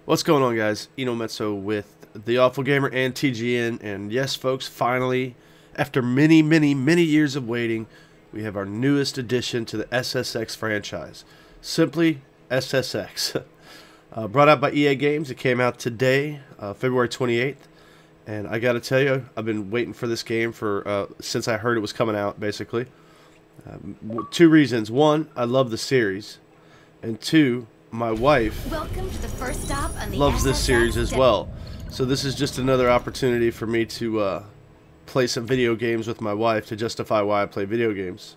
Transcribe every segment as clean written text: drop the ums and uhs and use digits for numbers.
What's going on, guys? Metzo with The Awful Gamer and TGN, and yes, folks, finally, after many years of waiting, we have our newest addition to the SSX franchise. Simply SSX. Brought out by EA Games. It came out today, February 28th, and I gotta tell you, I've been waiting for this game for since I heard it was coming out, basically. Two reasons. One, I love the series, and two, my wife loves this series as well. So this is just another opportunity for me to play some video games with my wife to justify why I play video games.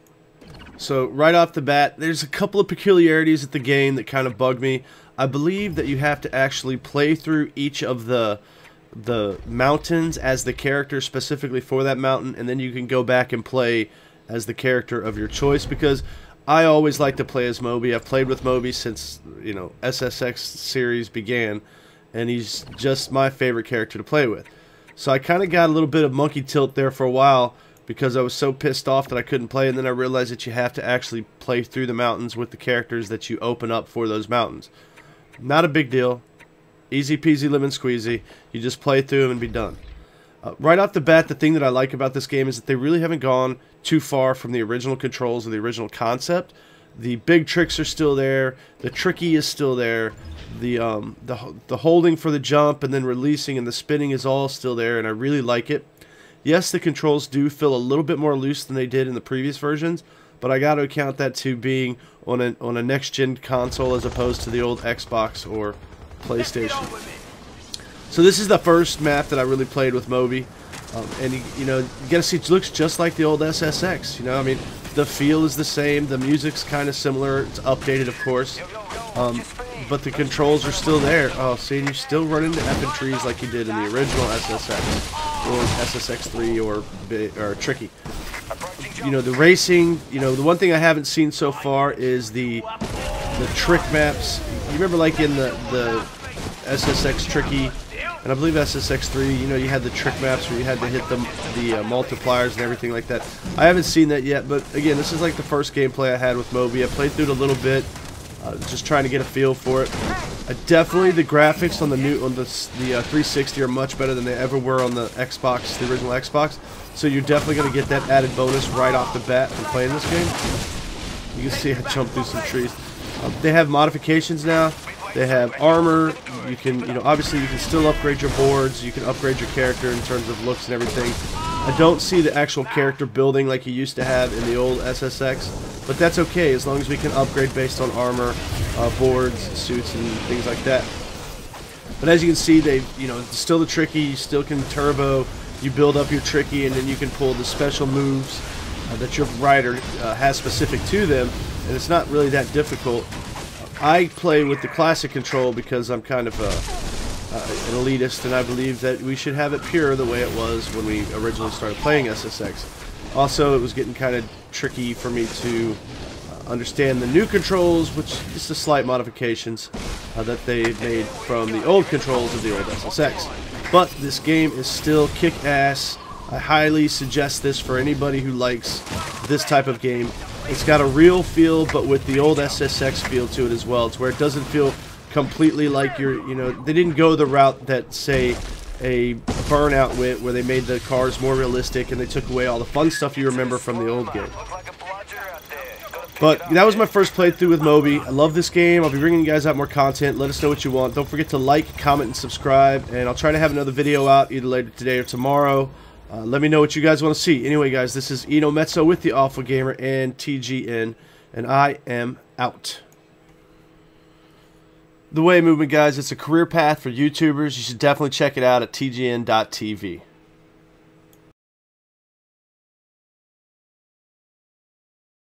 So right off the bat, there's a couple of peculiarities at the game that kind of bug me. I believe that you have to actually play through each of the mountains as the character specifically for that mountain, and then you can go back and play as the character of your choice, because I always like to play as Moby. I've played with Moby since, SSX series began, and he's just my favorite character to play with. So I kind of got a little bit of monkey tilt there for a while because I was so pissed off that I couldn't play, and then I realized that you have to actually play through the mountains with the characters that you open up for those mountains. Not a big deal. Easy peasy lemon squeezy. You just play through them and be done. Right off the bat, the thing that I like about this game is that they really haven't gone too far from the original controls or the original concept. The big tricks are still there. The tricky is still there. The holding for the jump and then releasing and the spinning is all still there, and I really like it. Yes, the controls do feel a little bit more loose than they did in the previous versions, but I got to account that to being on a next-gen console as opposed to the old Xbox or PlayStation. So this is the first map that I really played with Moby, and you gotta see, it looks just like the old SSX. I mean, the feel is the same, the music's kind of similar, it's updated, of course, but the controls are still there. Oh, see, you still run into effing trees like you did in the original SSX or SSX3 or Tricky. The racing. The one thing I haven't seen so far is the trick maps. You remember, like in the SSX Tricky, and I believe SSX3, you had the trick maps where you had to hit the multipliers and everything like that. I haven't seen that yet, but again, this is like the first gameplay I had with Moby. I played through it a little bit, just trying to get a feel for it. Definitely the graphics on the 360 are much better than they ever were on the Xbox, the original Xbox. So you're definitely going to get that added bonus right off the bat from playing this game. You can see I jumped through some trees. They have modifications now. They have armor. You can, obviously you can still upgrade your boards. You can upgrade your character in terms of looks and everything. I don't see the actual character building like you used to have in the old SSX, but that's okay as long as we can upgrade based on armor, boards, suits, and things like that. But as you can see, they, it's still the tricky. You still can turbo. You build up your tricky, and then you can pull the special moves that your rider has specific to them, and it's not really that difficult. I play with the classic control because I'm kind of an elitist, and I believe that we should have it pure the way it was when we originally started playing SSX. Also, it was getting kind of tricky for me to understand the new controls, which is the slight modifications that they made from the old controls of the old SSX. But this game is still kick-ass. I highly suggest this for anybody who likes this type of game. It's got a real feel, but with the old SSX feel to it as well. It's where it doesn't feel completely like you're, they didn't go the route that, say, a Burnout went, where they made the cars more realistic and they took away all the fun stuff you remember from the old game. But that was my first playthrough with Moby. I love this game. I'll be bringing you guys out more content. Let us know what you want. Don't forget to like, comment, and subscribe. And I'll try to have another video out either later today or tomorrow. Let me know what you guys want to see. Anyway, guys, this is Metzo with The Awful Gamer and TGN, and I am out. The Way movement, guys, it's a career path for YouTubers. You should definitely check it out at tgn.tv.